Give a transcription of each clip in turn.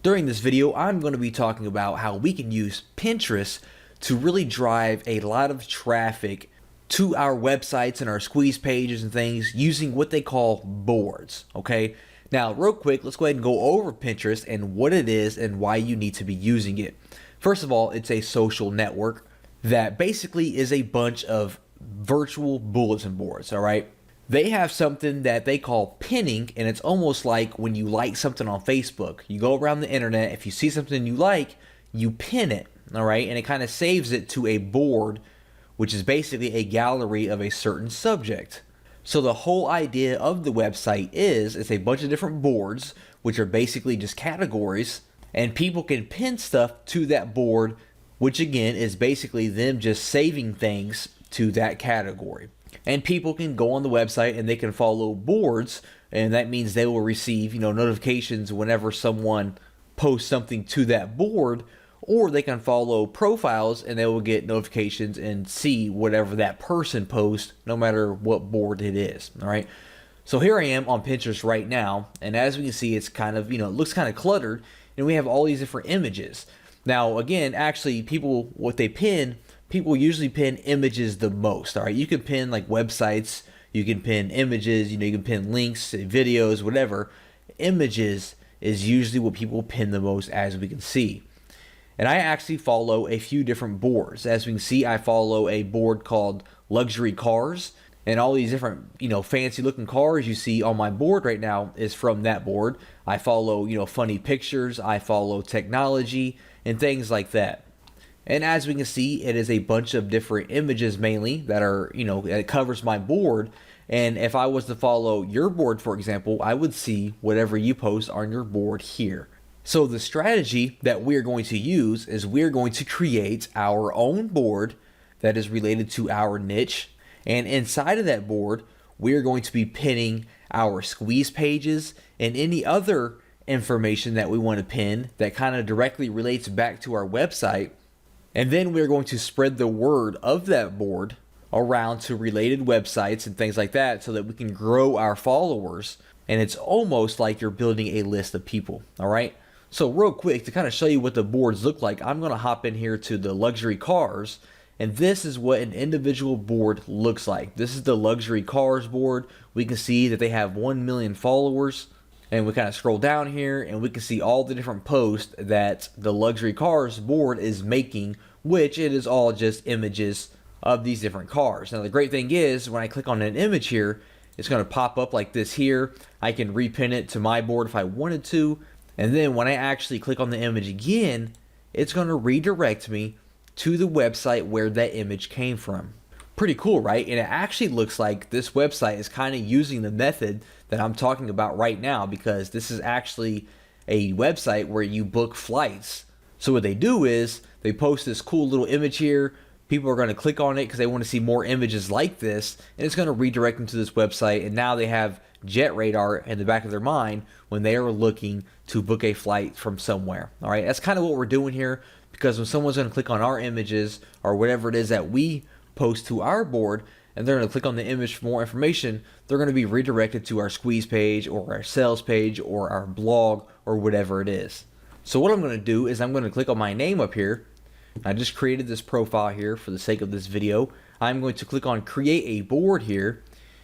During this video, I'm going to be talking about how we can use Pinterest to really drive a lot of traffic to our websites and our squeeze pages and things using what they call boards, okay? Now, real quick, let's go ahead and go over Pinterest and what it is and why you need to be using it. First of all, it's a social network that basically is a bunch of virtual bulletin boards, all right? They have something that they call pinning, and it's almost like when you like something on Facebook. You go around the internet, if you see something you like, you pin it, all right? And it kind of saves it to a board, which is basically a gallery of a certain subject. So the whole idea of the website is it's a bunch of different boards, which are basically just categories, and people can pin stuff to that board, which again is basically them just saving things to that category. And people can go on the website and they can follow boards, and that means they will receive, notifications whenever someone posts something to that board, or they can follow profiles and they will get notifications and see whatever that person posts, no matter what board it is. All right. So here I am on Pinterest right now, and as we can see, it's kind of, it looks kind of cluttered, and we have all these different images. Now, again, actually, what they pin, people usually pin images the most. All right, you can pin like websites, you can pin images, you can pin links, videos, whatever. Images is usually what people pin the most, as we can see. And I actually follow a few different boards. As we can see, I follow a board called Luxury Cars, and all these different, fancy looking cars you see on my board right now is from that board. I follow, funny pictures, I follow technology and things like that. And as we can see, it is a bunch of different images mainly that are, it covers my board. And if I was to follow your board, for example, I would see whatever you post on your board here. So the strategy that we're going to use is we're going to create our own board that is related to our niche. And inside of that board, we're going to be pinning our squeeze pages and any other information that we want to pin that kind of directly relates back to our website. And then we're going to spread the word of that board around to related websites and things like that so that we can grow our followers. And it's almost like you're building a list of people, all right? So real quick, to kind of show you what the boards look like, I'm going to hop in here to the Luxury Cars. And this is what an individual board looks like. This is the Luxury Cars board. We can see that they have 1 million followers. And we kind of scroll down here and we can see all the different posts that the Luxury Cars board is making, which it is all just images of these different cars. Now the great thing is when I click on an image here, it's going to pop up like this here. I can repin it to my board if I wanted to. And then when I actually click on the image again, it's going to redirect me to the website where that image came from. Pretty cool, right? And it actually looks like this website is kind of using the method that I'm talking about right now, because this is actually a website where you book flights. So what they do is they post this cool little image here. People are going to click on it because they want to see more images like this, and it's going to redirect them to this website. And now they have Jet Radar in the back of their mind when they are looking to book a flight from somewhere. All right, that's kind of what we're doing here, because when someone's going to click on our images or whatever it is that we post to our board, and they're going to click on the image for more information, they're going to be redirected to our squeeze page or our sales page or our blog or whatever it is. So what I'm going to do is I'm going to click on my name up here. I just created this profile here for the sake of this video. I'm going to click on create a board here,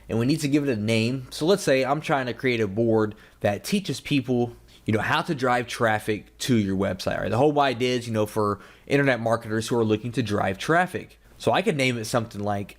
and we need to give it a name. So let's say I'm trying to create a board that teaches people how to drive traffic to your website. Right? The whole idea is, for internet marketers who are looking to drive traffic. So I could name it something like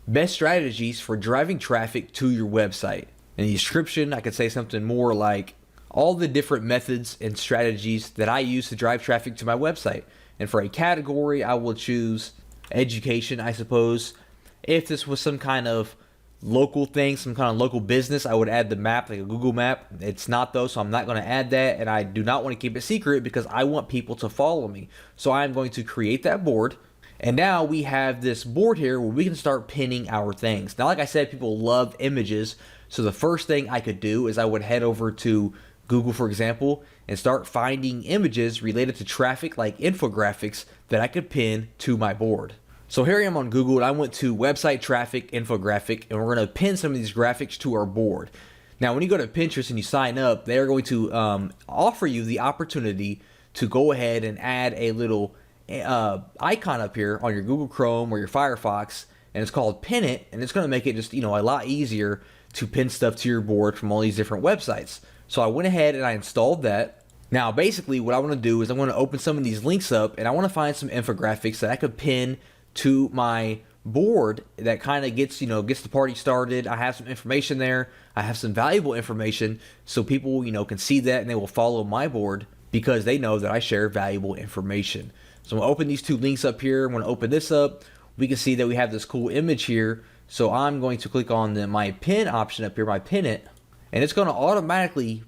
Best Strategies for Driving Traffic to Your Website. In the description, I could say something more like all the different methods and strategies that I use to drive traffic to my website. And for a category, I will choose education, I suppose. If this was some kind of local thing, some kind of local business, I would add the map, like a Google map. It's not though, so I'm not going to add that, and I do not want to keep it secret because I want people to follow me. So I'm going to create that board, and now we have this board here where we can start pinning our things. Now, like I said, people love images, so the first thing I could do is I would head over to Google, for example, and start finding images related to traffic, like infographics, that I could pin to my board. So here I am on Google, and I went to website traffic infographic, and we're going to pin some of these graphics to our board. Now, when you go to Pinterest and you sign up, they're going to offer you the opportunity to go ahead and add a little icon up here on your Google Chrome or your Firefox, and it's called Pin It, and it's going to make it just, a lot easier to pin stuff to your board from all these different websites. So I went ahead and I installed that. Now, basically, what I want to do is I'm going to open some of these links up, and I want to find some infographics that I could pin to my board that kind of gets the party started. I have some information there. I have some valuable information, so people can see that and they will follow my board because they know that I share valuable information. So I'm going to open these two links up here. I'm going to open this up. We can see that we have this cool image here. So I'm going to click on my pin option up here, my Pin It, and it's going to automatically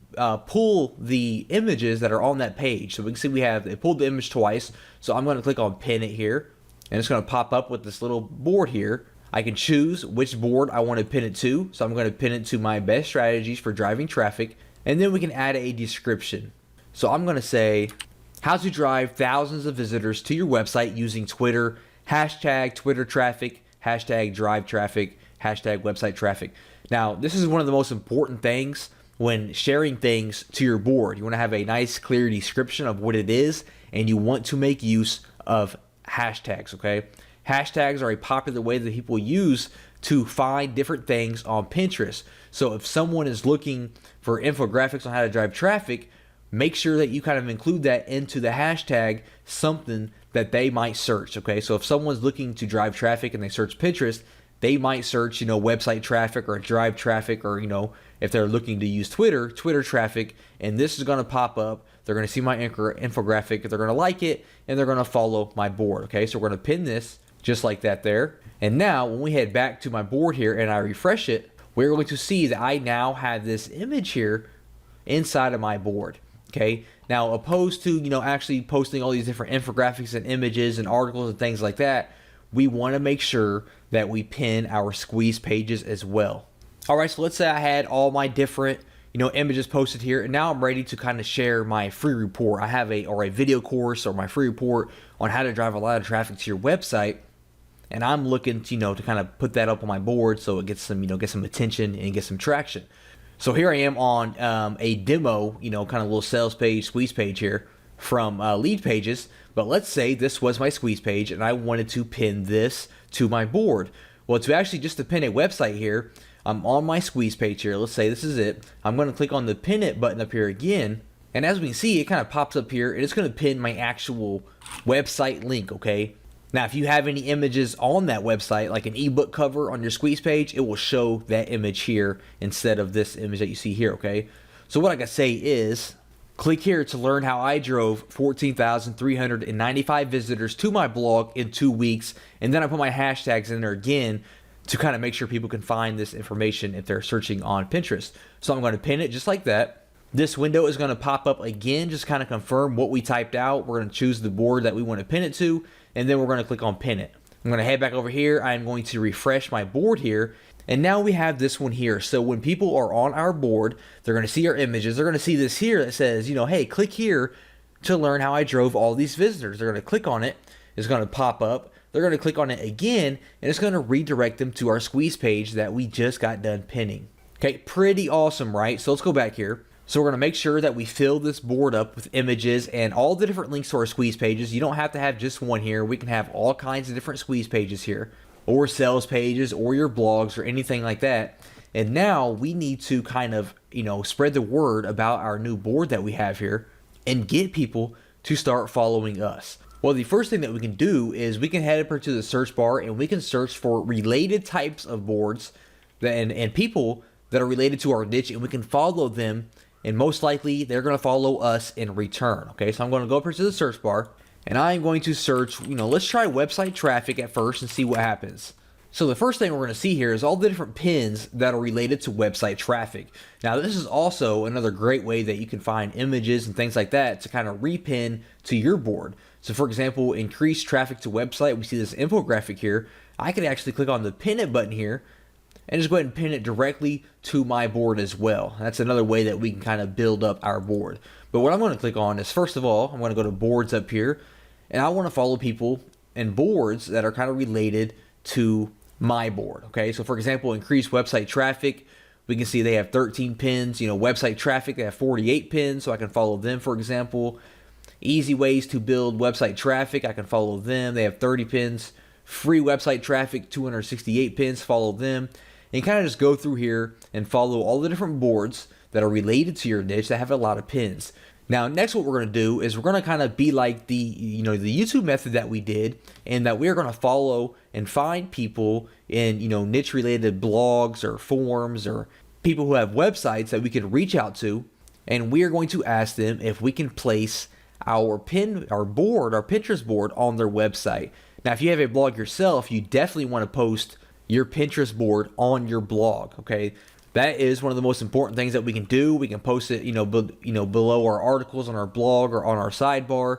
pull the images that are on that page. So we can see it pulled the image twice. So I'm going to click on Pin It here, and it's going to pop up with this little board here. I can choose which board I want to pin it to. So I'm going to pin it to my best strategies for driving traffic, and then we can add a description. So I'm going to say, how to drive thousands of visitors to your website using Twitter, hashtag Twitter traffic, hashtag drive traffic, hashtag website traffic. Now, this is one of the most important things when sharing things to your board. You want to have a nice, clear description of what it is, and you want to make use of hashtags, okay? Hashtags are a popular way that people use to find different things on Pinterest. So if someone is looking for infographics on how to drive traffic, make sure that you kind of include that into the hashtag, something that they might search, okay? So if someone's looking to drive traffic and they search Pinterest, they might search, website traffic or drive traffic, or, if they're looking to use Twitter traffic, and this is going to pop up. They're going to see my infographic, they're going to like it, and they're going to follow my board, okay? So we're going to pin this just like that there. And now when we head back to my board here and I refresh it, we're going to see that I now have this image here inside of my board. Okay, now opposed to actually posting all these different infographics and images and articles and things like that, we want to make sure that we pin our squeeze pages as well. All right, so let's say I had all my different images posted here, and now I'm ready to kind of share my free report. I have a video course or my free report on how to drive a lot of traffic to your website, and I'm looking to kind of put that up on my board so it gets some get some attention and get some traction. So here I am on a demo, kind of little sales page, squeeze page here from Lead Pages. But let's say this was my squeeze page and I wanted to pin this to my board. Well, just to pin a website here, I'm on my squeeze page here. Let's say this is it. I'm going to click on the Pin It button up here again. And as we can see, it kind of pops up here and it's going to pin my actual website link, okay? Now, if you have any images on that website, like an ebook cover on your squeeze page, it will show that image here instead of this image that you see here, okay? So what I can say is, click here to learn how I drove 14,395 visitors to my blog in 2 weeks, and then I put my hashtags in there again to kind of make sure people can find this information if they're searching on Pinterest. So I'm going to pin it just like that. This window is going to pop up again, just kind of confirm what we typed out. We're going to choose the board that we want to pin it to, and then we're going to click on Pin It. I'm going to head back over here. I'm going to refresh my board here, and now we have this one here. So when people are on our board, they're going to see our images. They're going to see this here that says, hey, click here to learn how I drove all these visitors. They're going to click on it. It's going to pop up. They're going to click on it again, and it's going to redirect them to our squeeze page that we just got done pinning. Okay, pretty awesome, right? So let's go back here. So we're going to make sure that we fill this board up with images and all the different links to our squeeze pages. You don't have to have just one here. We can have all kinds of different squeeze pages here, or sales pages, or your blogs, or anything like that. And now we need to kind of, spread the word about our new board that we have here and get people to start following us. Well, the first thing that we can do is we can head over to the search bar and we can search for related types of boards and people that are related to our niche, and we can follow them. And most likely, they're going to follow us in return. Okay, so I'm going to go up here to the search bar, and I'm going to search, let's try website traffic at first and see what happens. So the first thing we're going to see here is all the different pins that are related to website traffic. Now, this is also another great way that you can find images and things like that to kind of repin to your board. So for example, increase traffic to website. We see this infographic here. I can actually click on the Pin It button here and just go ahead and pin it directly to my board as well. That's another way that we can kind of build up our board. But what I'm going to click on is, first of all, I'm going to go to boards up here, and I want to follow people and boards that are kind of related to my board. Okay, so for example, increase website traffic. We can see they have 13 pins. Website traffic, they have 48 pins, so I can follow them, for example. Easy ways to build website traffic, I can follow them. They have 30 pins. Free website traffic, 268 pins, follow them. And kind of just go through here and follow all the different boards that are related to your niche that have a lot of pins. Now, next what we're going to do is we're going to kind of be like the YouTube method that we did, and that we're going to follow and find people in, niche related blogs or forums or people who have websites that we can reach out to, and we are going to ask them if we can place our Pinterest board on their website. Now, if you have a blog yourself, you definitely want to post your Pinterest board on your blog, okay? That is one of the most important things that we can do. We can post it, below our articles on our blog or on our sidebar.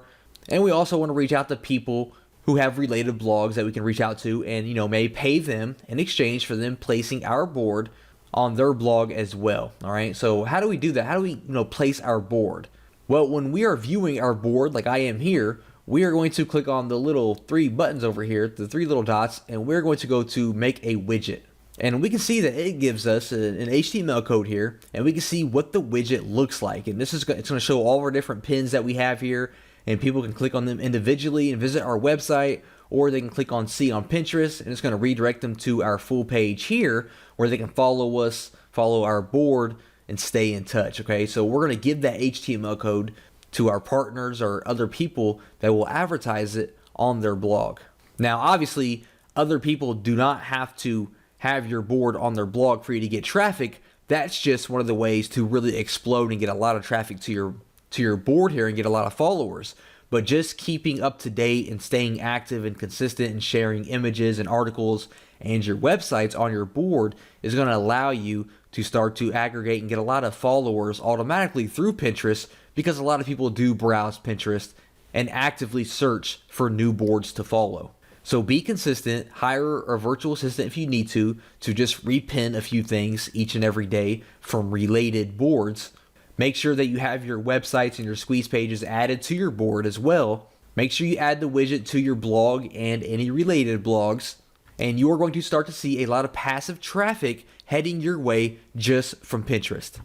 And we also want to reach out to people who have related blogs that we can reach out to and, may pay them in exchange for them placing our board on their blog as well, all right? So how do we do that? How do we, place our board? Well, when we are viewing our board, like I am here, we are going to click on the little 3 buttons over here, the 3 little dots, and we're going to go to make a widget. And we can see that it gives us an HTML code here, and we can see what the widget looks like. And it's going to show all of our different pins that we have here, and people can click on them individually and visit our website, or they can click on See on Pinterest, and it's going to redirect them to our full page here, where they can follow us, follow our board, and stay in touch, okay? So we're going to give that HTML code to our partners or other people that will advertise it on their blog. Now, obviously, other people do not have to have your board on their blog for you to get traffic. That's just one of the ways to really explode and get a lot of traffic to your board here and get a lot of followers. But just keeping up to date and staying active and consistent and sharing images and articles and your websites on your board is going to allow you to start to aggregate and get a lot of followers automatically through Pinterest, because a lot of people do browse Pinterest and actively search for new boards to follow. So be consistent, hire a virtual assistant if you need to just repin a few things each and every day from related boards. Make sure that you have your websites and your squeeze pages added to your board as well. Make sure you add the widget to your blog and any related blogs, and you are going to start to see a lot of passive traffic heading your way just from Pinterest.